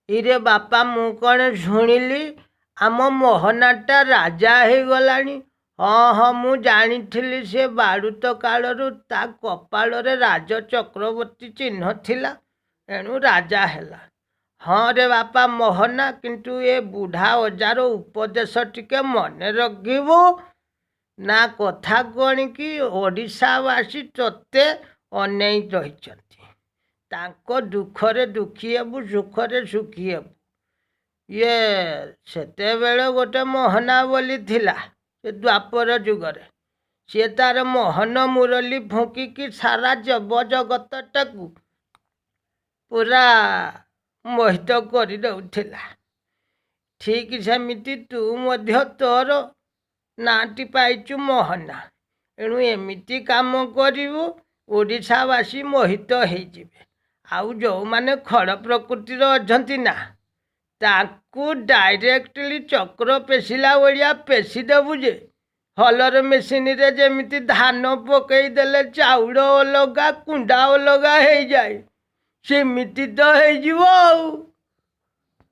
ଇରେ ବାପା ମୁଁ କ'ଣ ଶୁଣିଲି ଆମ ମୋହନାଟା ରାଜା ହେଇଗଲାଣି। ହଁ ମୁଁ ଜାଣିଥିଲି ସେ ବାଡ଼ୁତ କାଳରୁ ତା କପାଳରେ ରାଜ ଚକ୍ରବର୍ତ୍ତୀ ଚିହ୍ନ ଥିଲା, ଏଣୁ ରାଜା ହେଲା। ହଁ ରେ ବାପା ମୋହନା, କିନ୍ତୁ ଏ ବୁଢ଼ା ଅଜାର ଉପଦେଶ ଟିକେ ମନେ ରଖିବୁ। ନା କଥା କ'ଣ କି ଓଡ଼ିଶାବାସୀ ତୋତେ ଅନେଇ ରହିଛନ୍ତି। ତାଙ୍କ ଦୁଃଖରେ ଦୁଃଖୀ ହେବୁ, ସୁଖରେ ସୁଖୀ ହେବୁ। ଇଏ ସେତେବେଳେ ଗୋଟେ ମୋହନା ବୋଲି ଥିଲା, ସେ ଦ୍ୱାପର ଯୁଗରେ। ସିଏ ତାର ମୋହନ ମୁରଲି ଫୁଙ୍କିକି ସାରା ଜଗତଟାକୁ ପୁରା ମୋହିତ କରି ଦେଉଥିଲା। ଠିକ୍ ସେମିତି ତୁ ମଧ୍ୟ ତୋର ନାଁଟି ପାଇଛୁ ମୋହନା। ଏଣୁ ଏମିତି କାମ କରିବୁ ଓଡ଼ିଶାବାସୀ ମୋହିତ ହେଇଯିବେ। ଆଉ ଯେଉଁମାନେ ଖଳ ପ୍ରକୃତିର ଅଛନ୍ତି ନା, ତାଙ୍କୁ ଡାଇରେକ୍ଟଲି ଚକ୍ର ପେଶିଲା ଭଳିଆ ପେଶି ଦେବୁ ଯେ ହଲର ମେସିନରେ ଯେମିତି ଧାନ ପକେଇ ଦେଲେ ଚାଉଳ ଅଲଗା କୁଣ୍ଡା ଅଲଗା ହେଇଯାଏ, ସେମିତି ତ ହେଇଯିବ ଆଉ।